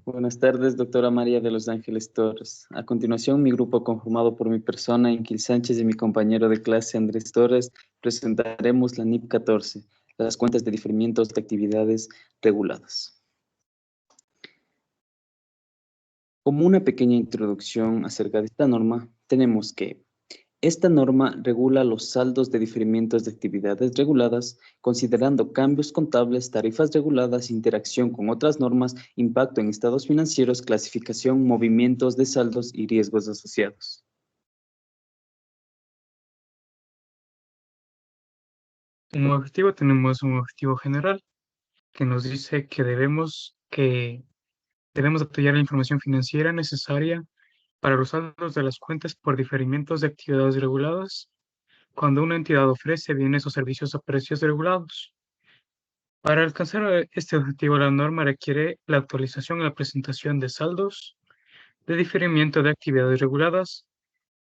Buenas tardes, doctora María de los Ángeles Torres. A continuación, mi grupo conformado por mi persona, Inquil Sánchez, y mi compañero de clase, Andrés Torres, presentaremos la NIP 14, las cuentas de diferimientos de actividades reguladas. Como una pequeña introducción acerca de esta norma, tenemos que esta norma regula los saldos de diferimientos de actividades reguladas, considerando cambios contables, tarifas reguladas, interacción con otras normas, impacto en estados financieros, clasificación, movimientos de saldos y riesgos asociados. Como objetivo tenemos un objetivo general que nos dice que debemos detallar la información financiera necesaria para los saldos de las cuentas por diferimientos de actividades reguladas cuando una entidad ofrece bienes o servicios a precios regulados. Para alcanzar este objetivo, la norma requiere la actualización y la presentación de saldos de diferimiento de actividades reguladas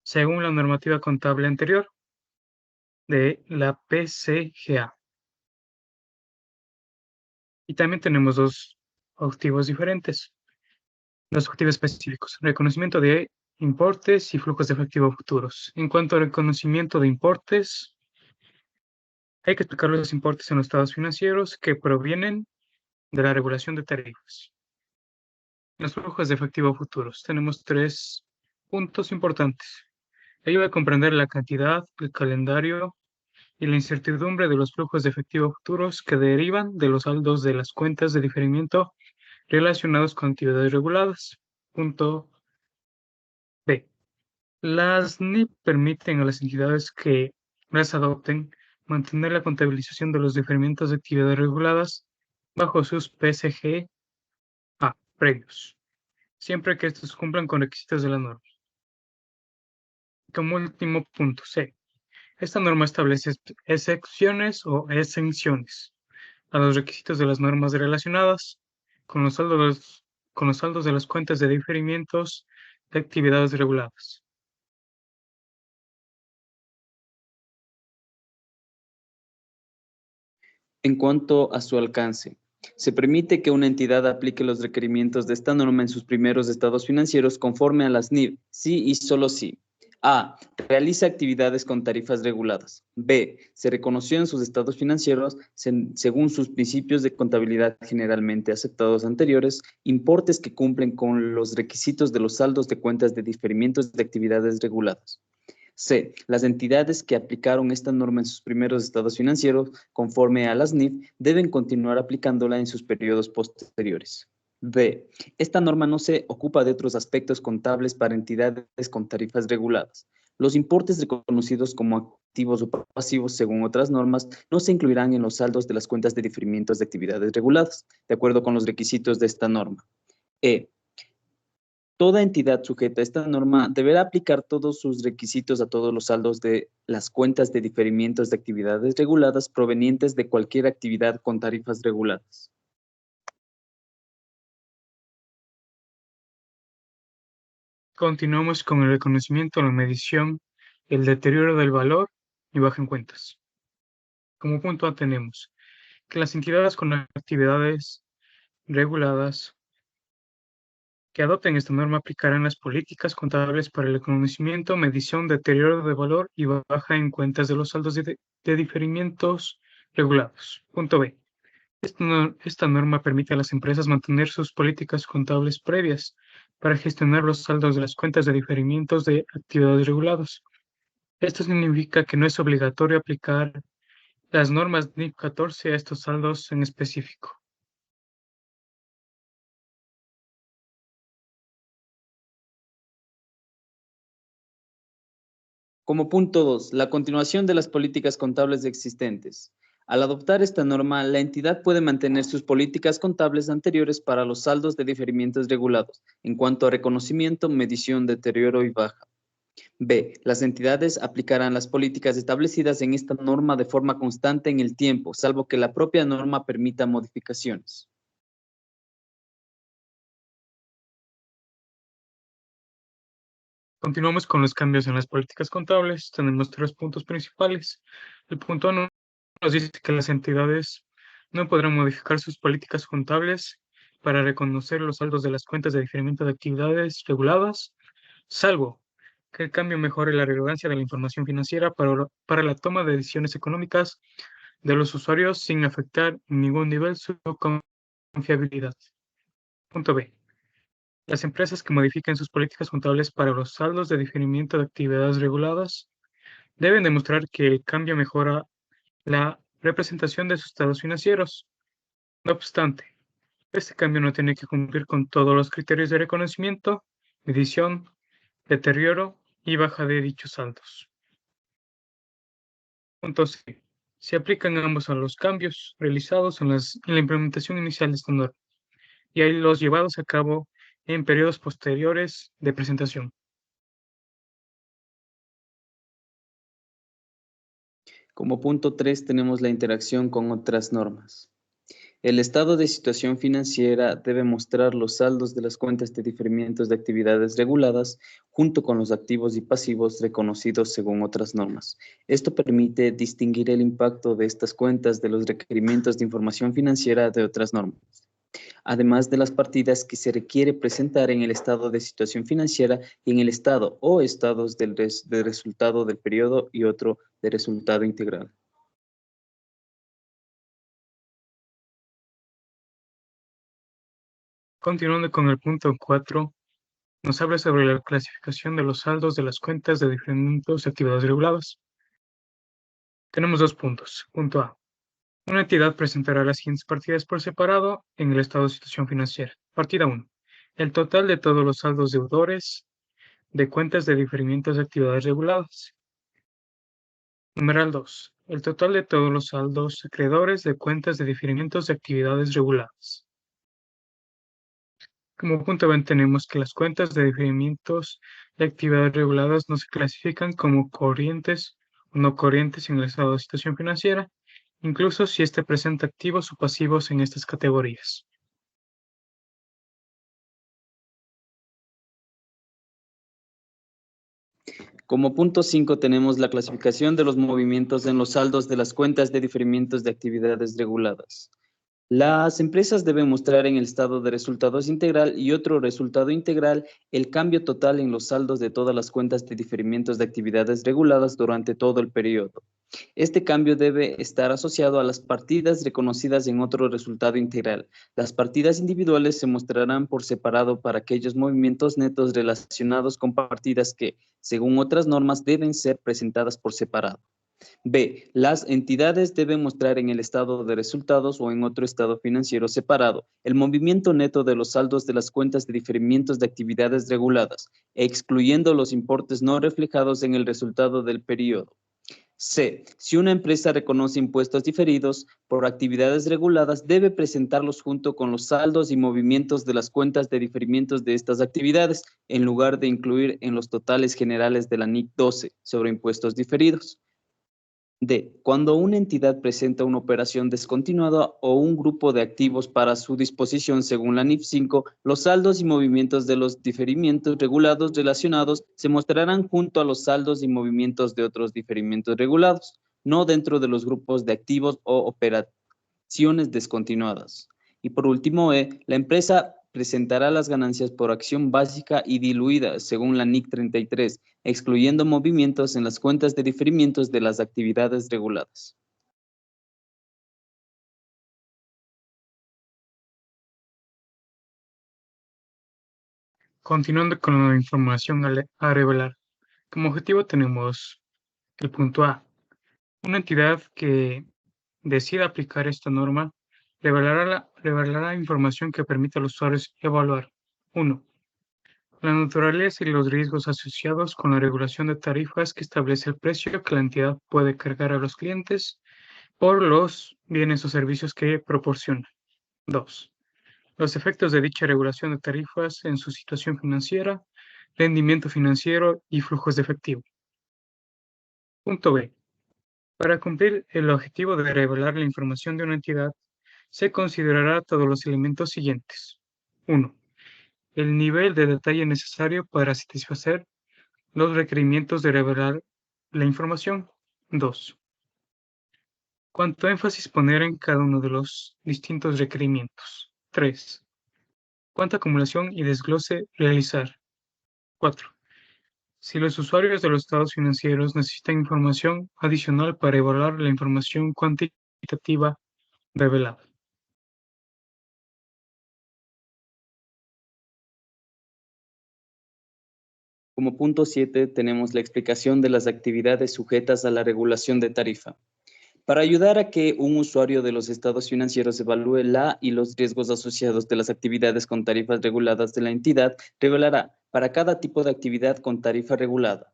según la normativa contable anterior de la PCGA. Y también tenemos dos objetivos diferentes. Los objetivos específicos. Reconocimiento de importes y flujos de efectivo futuros. En cuanto al reconocimiento de importes, hay que explicar los importes en los estados financieros que provienen de la regulación de tarifas. Los flujos de efectivo futuros. Tenemos tres puntos importantes. Ayuda a comprender la cantidad, el calendario y la incertidumbre de los flujos de efectivo futuros que derivan de los saldos de las cuentas de diferimiento relacionados con actividades reguladas. Punto B. Las NIP permiten a las entidades que las adopten mantener la contabilización de los diferimientos de actividades reguladas bajo sus PCGA previos, siempre que estos cumplan con requisitos de la norma. Como último punto C. Esta norma establece excepciones o exenciones a los requisitos de las normas relacionadas con los saldos de las cuentas de diferimientos de actividades reguladas. En cuanto a su alcance, se permite que una entidad aplique los requerimientos de esta norma en sus primeros estados financieros conforme a las NIF, si y solo si: A. Realiza actividades con tarifas reguladas. B. Se reconoció en sus estados financieros, según sus principios de contabilidad generalmente aceptados anteriores, importes que cumplen con los requisitos de los saldos de cuentas de diferimientos de actividades reguladas. C. Las entidades que aplicaron esta norma en sus primeros estados financieros, conforme a las NIF, deben continuar aplicándola en sus periodos posteriores. D. Esta norma no se ocupa de otros aspectos contables para entidades con tarifas reguladas. Los importes reconocidos como activos o pasivos según otras normas no se incluirán en los saldos de las cuentas de diferimientos de actividades reguladas, de acuerdo con los requisitos de esta norma. E. Toda entidad sujeta a esta norma deberá aplicar todos sus requisitos a todos los saldos de las cuentas de diferimientos de actividades reguladas provenientes de cualquier actividad con tarifas reguladas. Continuamos con el reconocimiento, la medición, el deterioro del valor y baja en cuentas. Como punto A tenemos que las entidades con actividades reguladas que adopten esta norma aplicarán las políticas contables para el reconocimiento, medición, deterioro de valor y baja en cuentas de los saldos de diferimientos regulados. Punto B. Esta norma permite a las empresas mantener sus políticas contables previas para gestionar los saldos de las cuentas de diferimientos de actividades reguladas. Esto significa que no es obligatorio aplicar las normas NIF 14 a estos saldos en específico. Como punto 2, la continuación de las políticas contables existentes. Al adoptar esta norma, la entidad puede mantener sus políticas contables anteriores para los saldos de diferimientos regulados, en cuanto a reconocimiento, medición, deterioro y baja. B. Las entidades aplicarán las políticas establecidas en esta norma de forma constante en el tiempo, salvo que la propia norma permita modificaciones. Continuamos con los cambios en las políticas contables. Tenemos tres puntos principales. El punto 1 nos dice que las entidades no podrán modificar sus políticas contables para reconocer los saldos de las cuentas de diferimiento de actividades reguladas, salvo que el cambio mejore la relevancia de la información financiera para la toma de decisiones económicas de los usuarios sin afectar en ningún nivel su confiabilidad. Punto B. Las empresas que modifiquen sus políticas contables para los saldos de diferimiento de actividades reguladas deben demostrar que el cambio mejora la representación de sus estados financieros. No obstante, este cambio no tiene que cumplir con todos los criterios de reconocimiento, medición, deterioro y baja de dichos saldos. Punto C. Se aplican ambos a los cambios realizados en la implementación inicial de esta norma y a los llevados a cabo en periodos posteriores de presentación. Como punto 3 tenemos la interacción con otras normas. El estado de situación financiera debe mostrar los saldos de las cuentas de diferimientos de actividades reguladas junto con los activos y pasivos reconocidos según otras normas. Esto permite distinguir el impacto de estas cuentas de los requerimientos de información financiera de otras normas, además de las partidas que se requiere presentar en el estado de situación financiera y en el estado o estados del resultado del periodo y otro de resultado integral. Continuando con el punto 4, nos habla sobre la clasificación de los saldos de las cuentas de diferentes actividades reguladas. Tenemos dos puntos. Punto A. Una entidad presentará las siguientes partidas por separado en el estado de situación financiera. Partida 1. El total de todos los saldos deudores de cuentas de diferimientos de actividades reguladas. Numeral 2. El total de todos los saldos acreedores de cuentas de diferimientos de actividades reguladas. Como punto B tenemos que las cuentas de diferimientos de actividades reguladas no se clasifican como corrientes o no corrientes en el estado de situación financiera, incluso si éste presenta activos o pasivos en estas categorías. Como punto 5 tenemos la clasificación de los movimientos en los saldos de las cuentas de diferimientos de actividades reguladas. Las empresas deben mostrar en el estado de resultados integral y otro resultado integral el cambio total en los saldos de todas las cuentas de diferimientos de actividades reguladas durante todo el periodo. Este cambio debe estar asociado a las partidas reconocidas en otro resultado integral. Las partidas individuales se mostrarán por separado para aquellos movimientos netos relacionados con partidas que, según otras normas, deben ser presentadas por separado. B. Las entidades deben mostrar en el estado de resultados o en otro estado financiero separado el movimiento neto de los saldos de las cuentas de diferimientos de actividades reguladas, excluyendo los importes no reflejados en el resultado del periodo. C. Si una empresa reconoce impuestos diferidos por actividades reguladas, debe presentarlos junto con los saldos y movimientos de las cuentas de diferimientos de estas actividades, en lugar de incluir en los totales generales de la NIC 12 sobre impuestos diferidos. D. Cuando una entidad presenta una operación descontinuada o un grupo de activos para su disposición según la NIF 5, los saldos y movimientos de los diferimientos regulados relacionados se mostrarán junto a los saldos y movimientos de otros diferimientos regulados, no dentro de los grupos de activos o operaciones descontinuadas. Y por último, la empresa presentará las ganancias por acción básica y diluida según la NIC 33, excluyendo movimientos en las cuentas de diferimientos de las actividades reguladas. Continuando con la información a revelar. Como objetivo tenemos el punto A. Una entidad que decida aplicar esta norma revelará información que permita a los usuarios evaluar 1. La naturaleza y los riesgos asociados con la regulación de tarifas que establece el precio que la entidad puede cargar a los clientes por los bienes o servicios que proporciona. 2. Los efectos de dicha regulación de tarifas en su situación financiera, rendimiento financiero y flujos de efectivo. Punto B. Para cumplir el objetivo de revelar la información de una entidad, se considerará todos los elementos siguientes. 1. El nivel de detalle necesario para satisfacer los requerimientos de revelar la información. 2. Cuánto énfasis poner en cada uno de los distintos requerimientos. 3. ¿Cuánta acumulación y desglose realizar? 4. Si los usuarios de los estados financieros necesitan información adicional para evaluar la información cuantitativa revelada. Como punto 7 tenemos la explicación de las actividades sujetas a la regulación de tarifa. Para ayudar a que un usuario de los estados financieros evalúe la y los riesgos asociados de las actividades con tarifas reguladas de la entidad, revelará para cada tipo de actividad con tarifa regulada.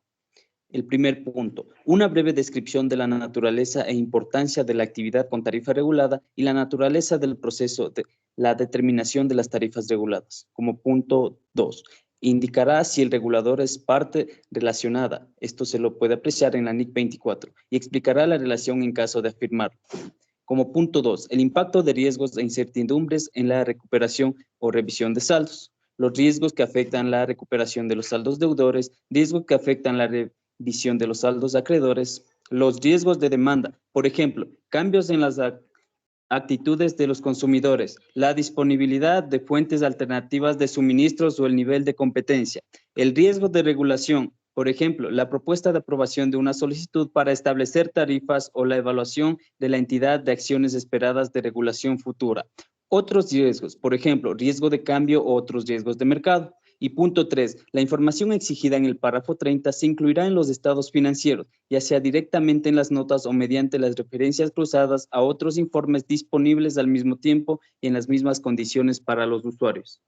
El primer punto, una breve descripción de la naturaleza e importancia de la actividad con tarifa regulada y la naturaleza del proceso de la determinación de las tarifas reguladas. Como punto 2, indicará si el regulador es parte relacionada. Esto se lo puede apreciar en la NIC 24 y explicará la relación en caso de afirmarlo. Como punto 2, el impacto de riesgos e incertidumbres en la recuperación o revisión de saldos. Los riesgos que afectan la recuperación de los saldos deudores, riesgos que afectan la revisión de los saldos acreedores, los riesgos de demanda, por ejemplo, cambios en las actitudes de los consumidores, la disponibilidad de fuentes alternativas de suministros o el nivel de competencia, el riesgo de regulación, por ejemplo, la propuesta de aprobación de una solicitud para establecer tarifas o la evaluación de la entidad de acciones esperadas de regulación futura. Otros riesgos, por ejemplo, riesgo de cambio o otros riesgos de mercado. Y punto 3, la información exigida en el párrafo 30 se incluirá en los estados financieros, ya sea directamente en las notas o mediante las referencias cruzadas a otros informes disponibles al mismo tiempo y en las mismas condiciones para los usuarios.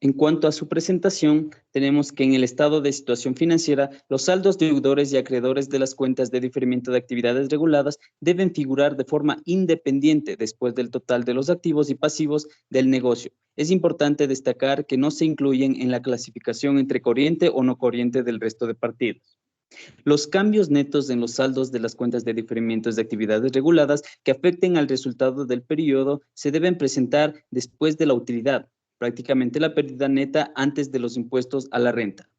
En cuanto a su presentación, tenemos que en el estado de situación financiera, los saldos deudores y acreedores de las cuentas de diferimiento de actividades reguladas deben figurar de forma independiente después del total de los activos y pasivos del negocio. Es importante destacar que no se incluyen en la clasificación entre corriente o no corriente del resto de partidos. Los cambios netos en los saldos de las cuentas de diferimientos de actividades reguladas que afecten al resultado del periodo se deben presentar después de la utilidad, prácticamente la pérdida neta antes de los impuestos a la renta.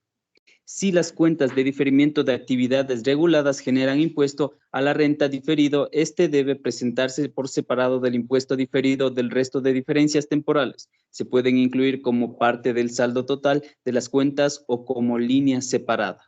Si las cuentas de diferimiento de actividades reguladas generan impuesto a la renta diferido, este debe presentarse por separado del impuesto diferido del resto de diferencias temporales. Se pueden incluir como parte del saldo total de las cuentas o como línea separada.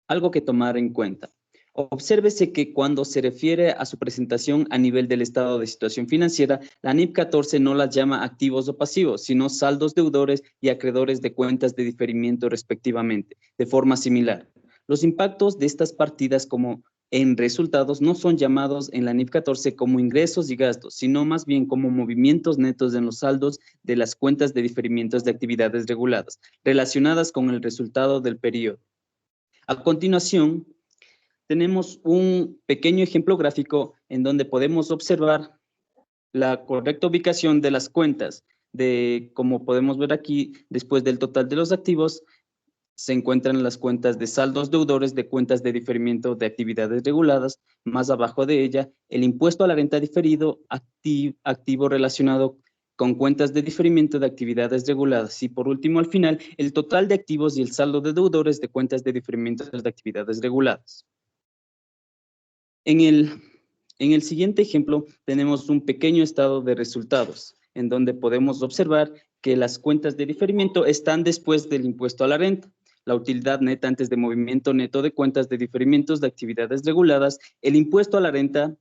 Algo que tomar en cuenta. Obsérvese que cuando se refiere a su presentación a nivel del estado de situación financiera, la NIP 14 no las llama activos o pasivos, sino saldos deudores y acreedores de cuentas de diferimiento respectivamente, de forma similar. Los impactos de estas partidas como en resultados no son llamados en la NIP 14 como ingresos y gastos, sino más bien como movimientos netos en los saldos de las cuentas de diferimientos de actividades reguladas, relacionadas con el resultado del periodo. A continuación, tenemos un pequeño ejemplo gráfico en donde podemos observar la correcta ubicación de las cuentas. Como podemos ver aquí, después del total de los activos, se encuentran las cuentas de saldos deudores de cuentas de diferimiento de actividades reguladas. Más abajo de ella, el impuesto a la renta diferido activo relacionado con cuentas de diferimiento de actividades reguladas. Y por último, al final, el total de activos y el saldo de deudores de cuentas de diferimiento de actividades reguladas. En el siguiente ejemplo, tenemos un pequeño estado de resultados, en donde podemos observar que las cuentas de diferimiento están después del impuesto a la renta, la utilidad neta antes de movimiento neto de cuentas de diferimientos de actividades reguladas, el impuesto a la renta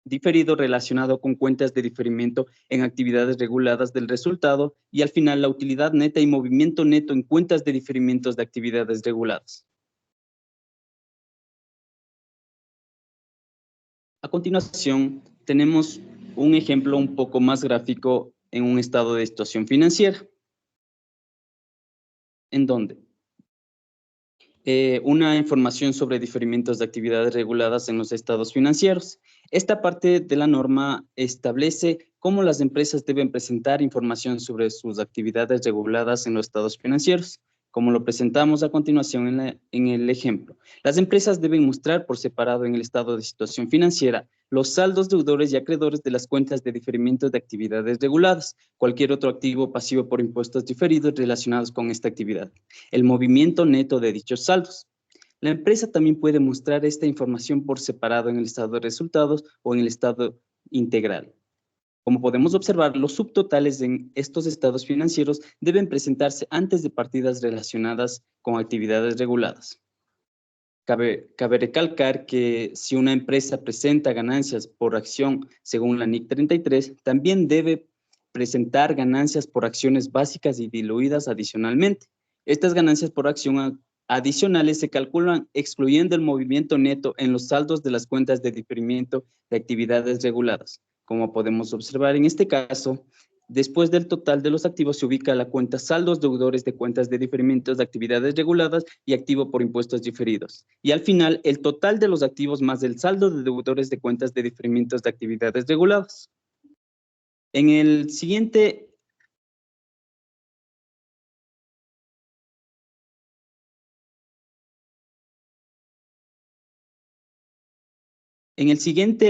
diferido relacionado con cuentas de diferimiento en actividades reguladas del resultado y al final la utilidad neta y movimiento neto en cuentas de diferimientos de actividades reguladas. A continuación, tenemos un ejemplo un poco más gráfico en un estado de situación financiera. ¿En dónde? una información sobre diferimientos de actividades reguladas en los estados financieros. Esta parte de la norma establece cómo las empresas deben presentar información sobre sus actividades reguladas en los estados financieros, como lo presentamos a continuación en el ejemplo. Las empresas deben mostrar por separado en el estado de situación financiera los saldos deudores y acreedores de las cuentas de diferimientos de actividades reguladas, cualquier otro activo o pasivo por impuestos diferidos relacionados con esta actividad, el movimiento neto de dichos saldos. La empresa también puede mostrar esta información por separado en el estado de resultados o en el estado integral. Como podemos observar, los subtotales en estos estados financieros deben presentarse antes de partidas relacionadas con actividades reguladas. Cabe recalcar que si una empresa presenta ganancias por acción según la NIC 33, también debe presentar ganancias por acciones básicas y diluidas adicionalmente. Estas ganancias por acción adicionales se calculan excluyendo el movimiento neto en los saldos de las cuentas de diferimiento de actividades reguladas. Como podemos observar en este caso, después del total de los activos se ubica la cuenta saldos deudores de cuentas de diferimientos de actividades reguladas y activo por impuestos diferidos. Y al final, el total de los activos más el saldo de deudores de cuentas de diferimientos de actividades reguladas. En el siguiente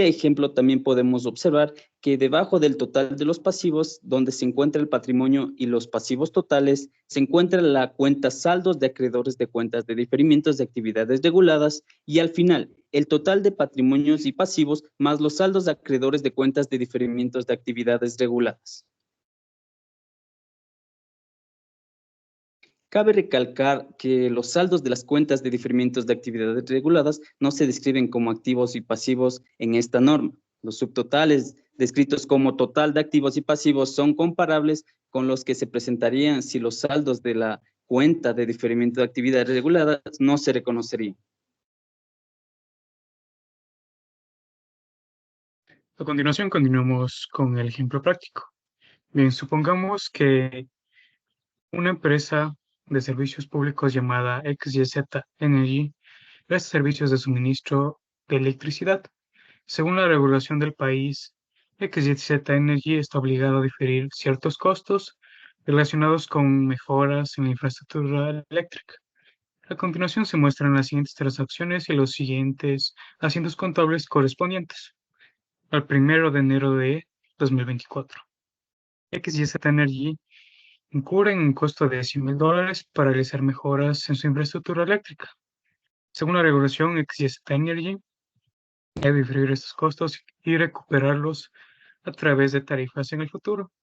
ejemplo también podemos observar que debajo del total de los pasivos, donde se encuentra el patrimonio y los pasivos totales, se encuentra la cuenta saldos de acreedores de cuentas de diferimientos de actividades reguladas y al final, el total de patrimonios y pasivos más los saldos de acreedores de cuentas de diferimientos de actividades reguladas. Cabe recalcar que los saldos de las cuentas de diferimientos de actividades reguladas no se describen como activos y pasivos en esta norma. Los subtotales descritos como total de activos y pasivos son comparables con los que se presentarían si los saldos de la cuenta de diferimiento de actividades reguladas no se reconocerían. A continuación, continuamos con el ejemplo práctico. Bien, supongamos que una empresa de servicios públicos llamada XYZ Energy presta servicios de suministro de electricidad. Según la regulación del país, XYZ Energy está obligado a diferir ciertos costos relacionados con mejoras en la infraestructura eléctrica. A continuación se muestran las siguientes transacciones y los siguientes asientos contables correspondientes al 1 de enero de 2024. XYZ Energy incurre en un costo de $100,000 para realizar mejoras en su infraestructura eléctrica. Según la regulación, XYZ Energy debe diferir estos costos y recuperarlos a través de tarifas en el futuro.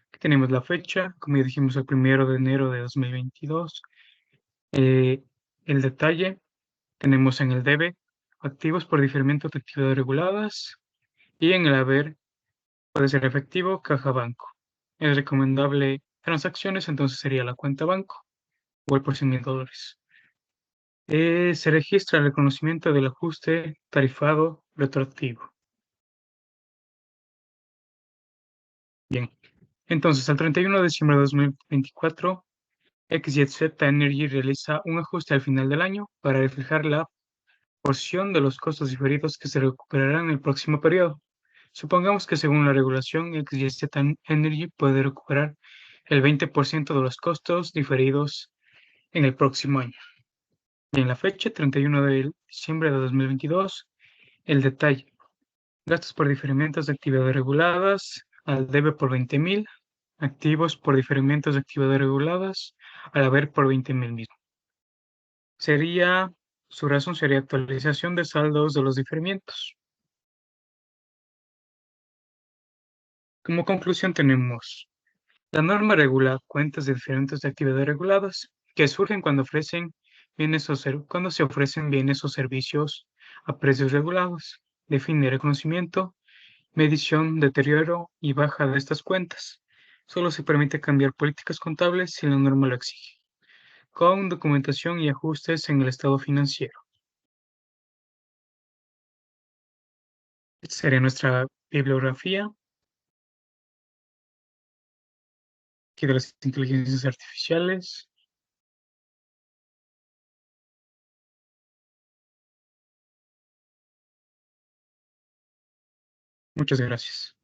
Aquí tenemos la fecha, como ya dijimos, el 1 de enero de 2022. El detalle, tenemos en el debe activos por diferimiento de actividades reguladas y en el haber puede ser efectivo, caja banco. Es recomendable transacciones, entonces sería la cuenta banco, igual por $100,000. Se registra el reconocimiento del ajuste tarifado retroactivo. Bien, entonces al 31 de diciembre de 2024, XYZ Energy realiza un ajuste al final del año para reflejar la porción de los costos diferidos que se recuperarán en el próximo periodo. Supongamos que según la regulación, XYZ Energy puede recuperar el 20% de los costos diferidos en el próximo año. Y en la fecha, 31 de diciembre de 2022, el detalle. Gastos por diferimientos de actividades reguladas, al debe por 20,000, activos por diferimientos de actividades reguladas, al haber por 20,000 mismo. Su razón sería actualización de saldos de los diferimientos. Como conclusión tenemos, la norma regula cuentas de diferentes de actividades reguladas que surgen cuando cuando se ofrecen bienes o servicios a precios regulados. Define reconocimiento, medición, deterioro y baja de estas cuentas. Solo se permite cambiar políticas contables si la norma lo exige, con documentación y ajustes en el estado financiero. Esta sería nuestra bibliografía aquí de las inteligencias artificiales. Muchas gracias.